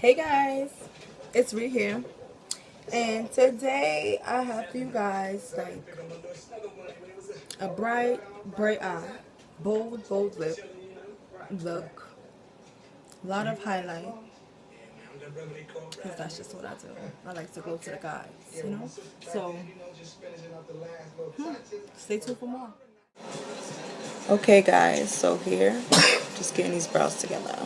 Hey guys, it's Ree here, and today I have for you guys like a bright eye, bold lip look, a lot of highlight, because that's just what I do. I like to go to the guys, you know. So stay tuned for more. Okay, guys, so here, just getting these brows together.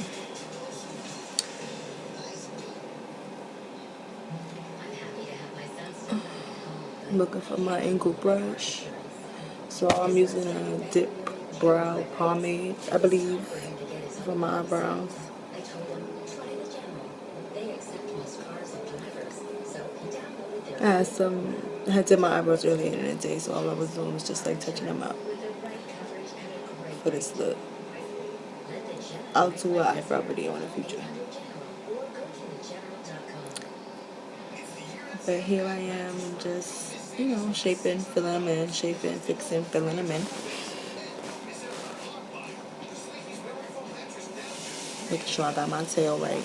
I'm looking for my angle brush. So I'm using a dip brow pomade, I believe, for my eyebrows. I had did my eyebrows earlier in the day, so all I was doing was just like touching them up for this look. I'll do an eyebrow video in the future. But here I am, just, shaping, filling them in, shaping, fixing, filling them in. Making sure I got my tail right.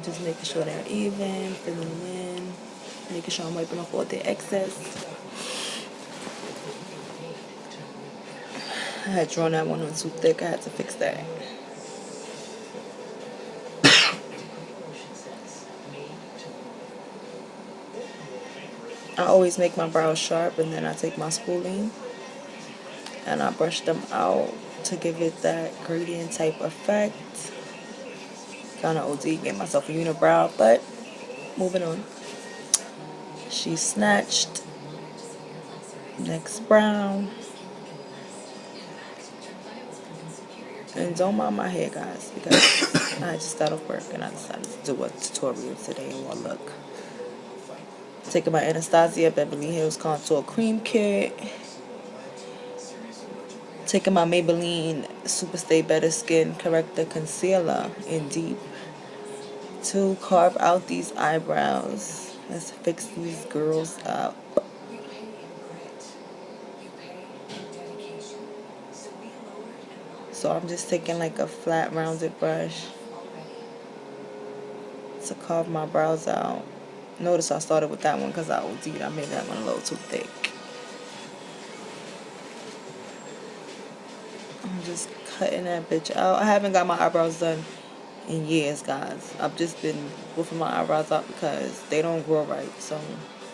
Just making sure they're even, filling them in, making sure I'm wiping off all the excess. I had drawn that one on too thick. I had to fix that. I always make my brows sharp, and then I take my spoolie and I brush them out to give it that gradient type effect. Kind of OD, get myself a unibrow, but moving on. She snatched. Next brown. And don't mind my hair, guys, because I just got off work and I decided to do a tutorial today on one look. Taking my Anastasia Beverly Hills Contour Cream Kit. Taking my Maybelline Super Stay Better Skin Corrector Concealer in Deep to carve out these eyebrows. Let's fix these girls up. So I'm just taking like a flat rounded brush to carve my brows out. Notice I started with that one because I OD'd. I made that one a little too thick. I'm just cutting that bitch out. I haven't got my eyebrows done in years, guys. I've just been woofing my eyebrows out because they don't grow right. So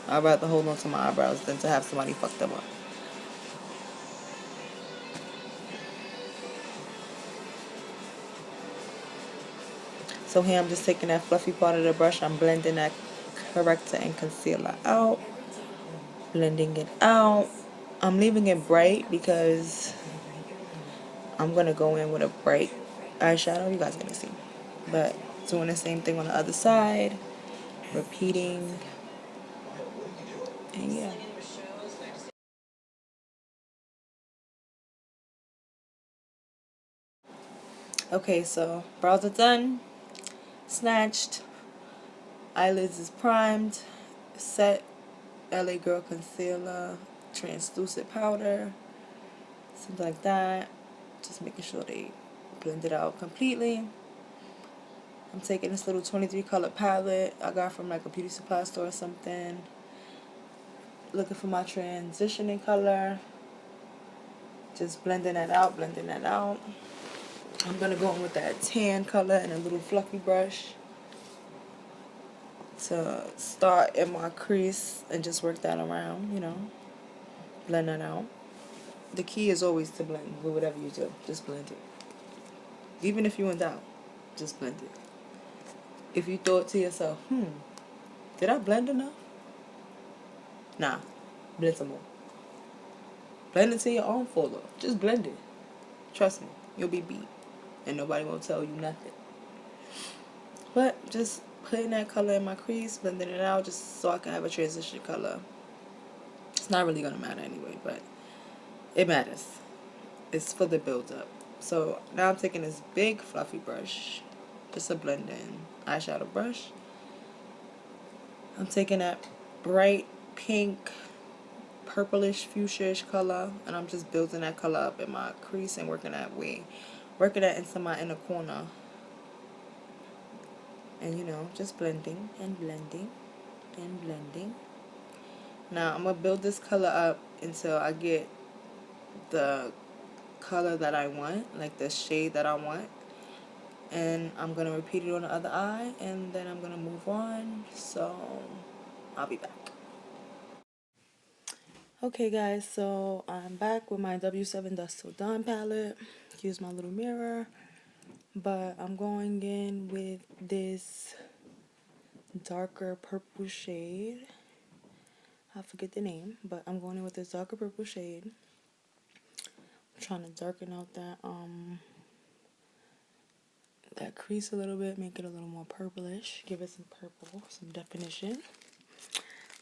I'd rather hold on to my eyebrows than to have somebody fuck them up. So here I'm just taking that fluffy part of the brush. I'm blending that corrector and concealer out. Blending it out. I'm leaving it bright because I'm going to go in with a bright eyeshadow. You guys are going to see. But doing the same thing on the other side. Repeating. And yeah. Okay, so brows are done. Snatched. Eyelids is primed. Set. LA Girl concealer. Translucent powder. Something like that. Just making sure they blend it out completely. I'm taking this little 23 color palette I got from like a beauty supply store or something. Looking for my transitioning color. Just blending that out, blending that out. I'm going to go in with that tan color and a little fluffy brush to start in my crease and just work that around, blend that out. The key is always to blend with whatever you do. Just blend it. Even if you're in doubt, just blend it. If you thought to yourself, did I blend enough? Nah, blend some more. Blend it till your arm fall off. Just blend it. Trust me, you'll be beat. And nobody won't tell you nothing. But just putting that color in my crease, blending it out just so I can have a transition color. It's not really going to matter anyway, but it matters. It's for the build up. So now I'm taking this big fluffy brush, just a blend in eyeshadow brush, I'm taking that bright pink, purplish, fuchsia-ish color, and I'm just building that color up in my crease and working that into my inner corner. And you know, just blending and blending and blending. Now I'm gonna build this color up until I get the color that I want, like the shade that I want. And I'm gonna repeat it on the other eye, and then I'm gonna move on. So I'll be back. Okay guys, so I'm back with my W7 Dust Till Dawn palette. Use my little mirror, but I'm going in with this darker purple shade. I forget the name, but I'm going in with this darker purple shade. I'm trying to darken out that crease a little bit, make it a little more purplish, give it some purple, some definition.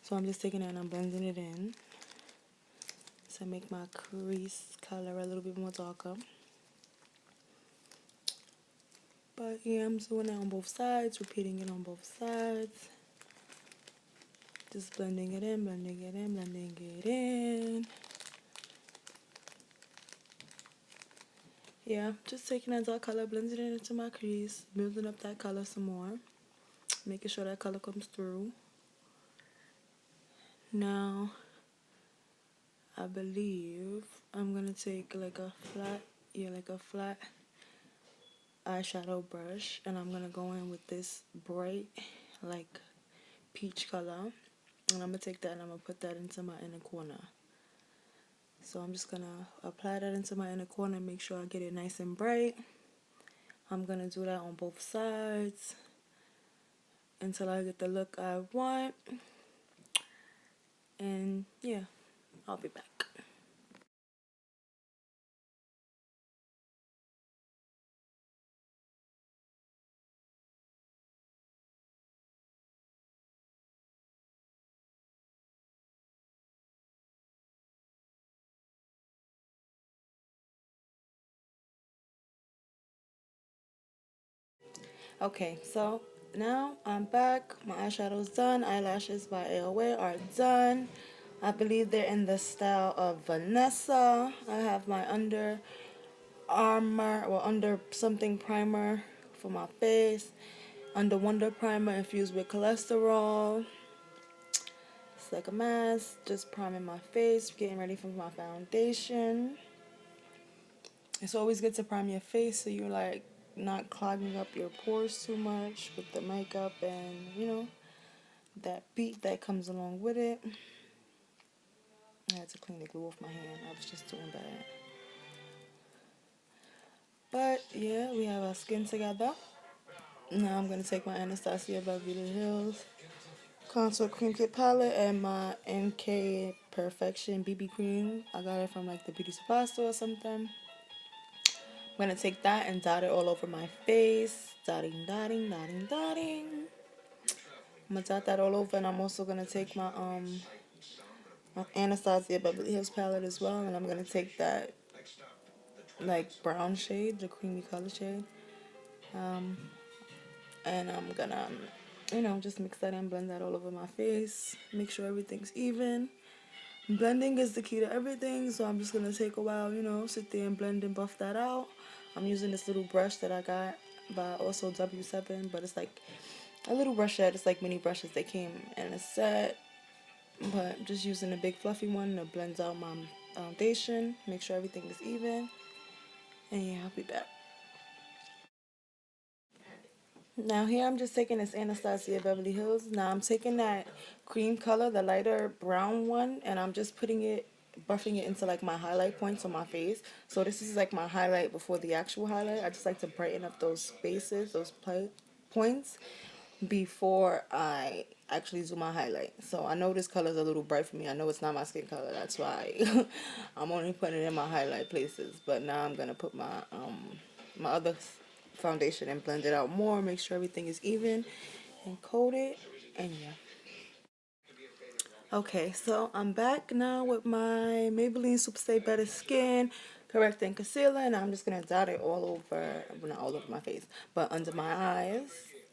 So I'm just taking it and I'm blending it in to make my crease color a little bit more darker. But yeah, I'm doing it on both sides, repeating it on both sides. Just blending it in, blending it in, blending it in. Yeah, just taking that dark color, blending it into my crease, building up that color some more, making sure that color comes through. Now, I believe I'm gonna take like a flat eyeshadow brush, and I'm gonna go in with this bright, like peach color, and I'm gonna take that and I'm gonna put that into my inner corner. So I'm just gonna apply that into my inner corner, make sure I get it nice and bright. I'm gonna do that on both sides until I get the look I want. And yeah, I'll be back. Okay, so now I'm back. My eyeshadow's done. Eyelashes by AOA are done. I believe they're in the style of Vanessa. I have my Under Armour, well, Under Something primer for my face. Under Wonder primer infused with cholesterol. It's like a mask, just priming my face, getting ready for my foundation. It's always good to prime your face so you're like not clogging up your pores too much with the makeup and you know that beat that comes along with it. I had to clean the glue off my hand. I was just doing that. But yeah, we have our skin together. Now I'm gonna take my Anastasia Beverly Hills Contour Cream Kit palette and my MK Perfection BB cream. I got it from like the beauty supply store or something. I'm gonna take that and dot it all over my face. Dotting, dotting, dotting, dotting. I'm gonna dot that all over, and I'm also gonna take my Anastasia Beverly Hills palette as well, and I'm gonna take that like brown shade, the creamy color shade, and I'm gonna you know just mix that and blend that all over my face. Make sure everything's even. Blending is the key to everything, so I'm just gonna take a while, you know, sit there and blend and buff that out. I'm using this little brush that I got by also W7, but it's like a little brush set. It's like mini brushes. They came in a set, but I'm just using a big fluffy one that blends out my foundation. Make sure everything is even, and yeah, I'll be back. Now here I'm just taking this Anastasia Beverly Hills. Now I'm taking that cream color, the lighter brown one, and I'm just buffing it into like my highlight points on my face. So this is like my highlight before the actual highlight. I just like to brighten up those spaces, those points before I actually do my highlight. So I know this color is a little bright for me. I know it's not my skin color. That's why I'm only putting it in my highlight places. But now I'm gonna put my other foundation and blend it out more. Make sure everything is even and coat it. And yeah. Okay, so I'm back now with my Maybelline Superstay Better Skin Correcting Concealer, and I'm just gonna dot it all over, well, not all over my face, but under my eyes.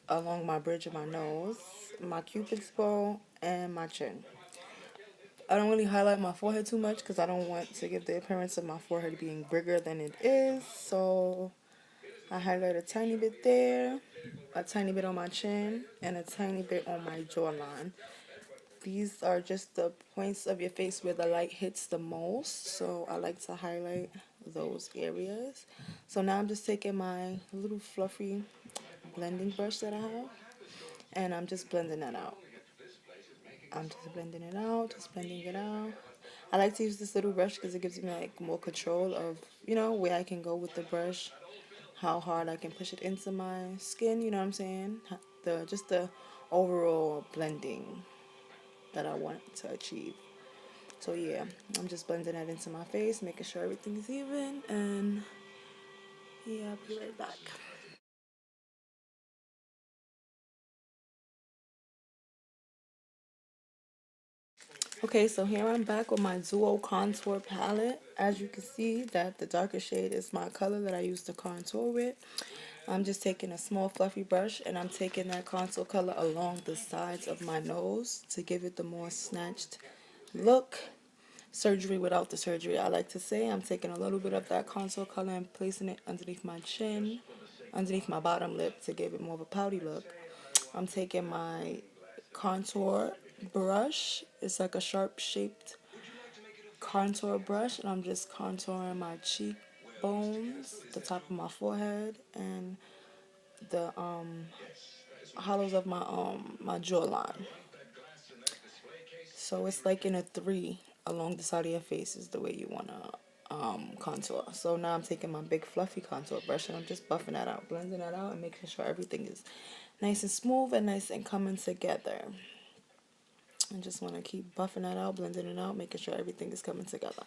along my bridge of my nose, my cupid's bow, and my chin. I don't really highlight my forehead too much because I don't want to give the appearance of my forehead being bigger than it is. So I highlight a tiny bit there, a tiny bit on my chin, and a tiny bit on my jawline. These are just the points of your face where the light hits the most, so I like to highlight those areas. So now I'm just taking my little fluffy blending brush that I have, and I'm just blending that out. I'm just blending it out, just blending it out. I like to use this little brush because it gives me like more control of, where I can go with the brush, how hard I can push it into my skin, you know what I'm saying? The overall blending that I want to achieve. So yeah, I'm just blending that into my face, making sure everything is even, and yeah, I'll be right back. Okay, so here I'm back with my Duo Contour Palette. As you can see, that the darker shade is my color that I use to contour with. I'm just taking a small fluffy brush and I'm taking that contour color along the sides of my nose to give it the more snatched look. Surgery without the surgery, I like to say. I'm taking a little bit of that contour color and placing it underneath my chin, underneath my bottom lip to give it more of a pouty look. I'm taking my contour brush. It's like a sharp shaped contour brush, and I'm just contouring my cheekbones, the top of my forehead, and the hollows of my jawline. So it's like in a three along the side of your face is the way you wanna contour. So now I'm taking my big fluffy contour brush and I'm just buffing that out, blending that out, and making sure everything is nice and smooth and nice and coming together. I just want to keep buffing that out, blending it out, making sure everything is coming together.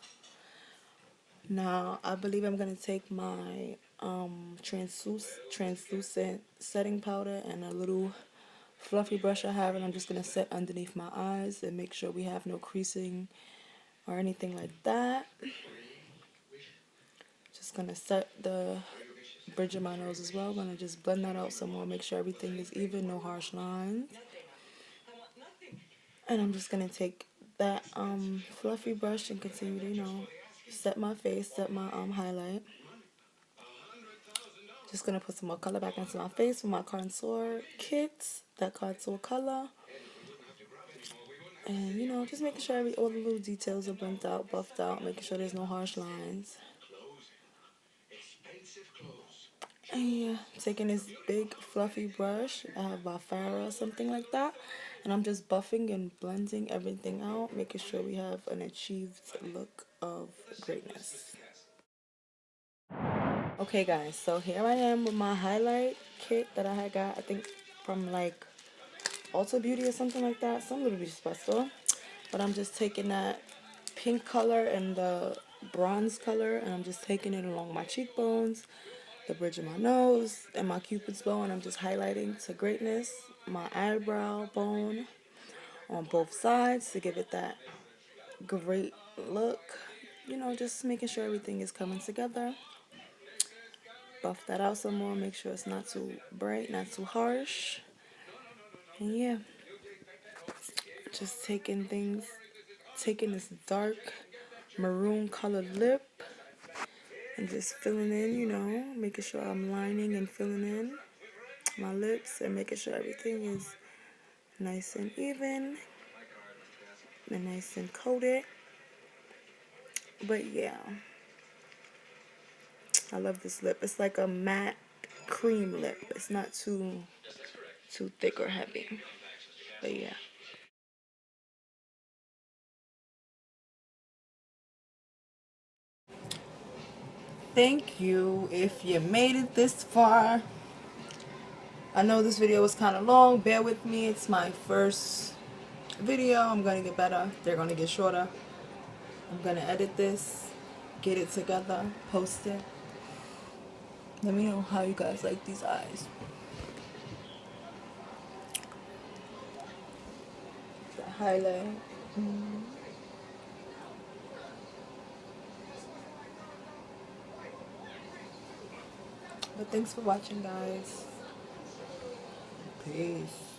Now, I believe I'm going to take my translucent setting powder and a little fluffy brush I have, and I'm just going to set underneath my eyes and make sure we have no creasing or anything like that. Just going to set the bridge of my nose as well. I'm going to just blend that out some more, make sure everything is even, no harsh lines. And I'm just going to take that fluffy brush and continue to, set my face, set my highlight. Just going to put some more color back into my face with my contour kit, that contour color. And, just making sure all the little details are blended out, buffed out, making sure there's no harsh lines. And yeah, taking this big fluffy brush, I have by Farrah or something like that. And I'm just buffing and blending everything out, making sure we have an achieved look of greatness. Okay guys, so here I am with my highlight kit that I had got, I think from like Ulta Beauty or something like that, some little beauty supply store. But I'm just taking that pink color and the bronze color and I'm just taking it along my cheekbones, the bridge of my nose, and my cupid's bow, and I'm just highlighting to greatness my eyebrow bone on both sides to give it that great look. Just making sure everything is coming together. Buff that out some more, make sure it's not too bright, not too harsh. And yeah, just taking this dark maroon colored lip and just filling in, making sure I'm lining and filling in my lips and making sure everything is nice and even and nice and coated. But yeah, I love this lip. It's like a matte cream lip. It's not too thick or heavy. But yeah. Thank you if you made it this far. I know this video was kind of long. Bear with me. It's my first video. I'm going to get better. They're going to get shorter. I'm going to edit this, get it together, post it. Let me know how you guys like these eyes. The highlight. But thanks for watching, guys. Peace.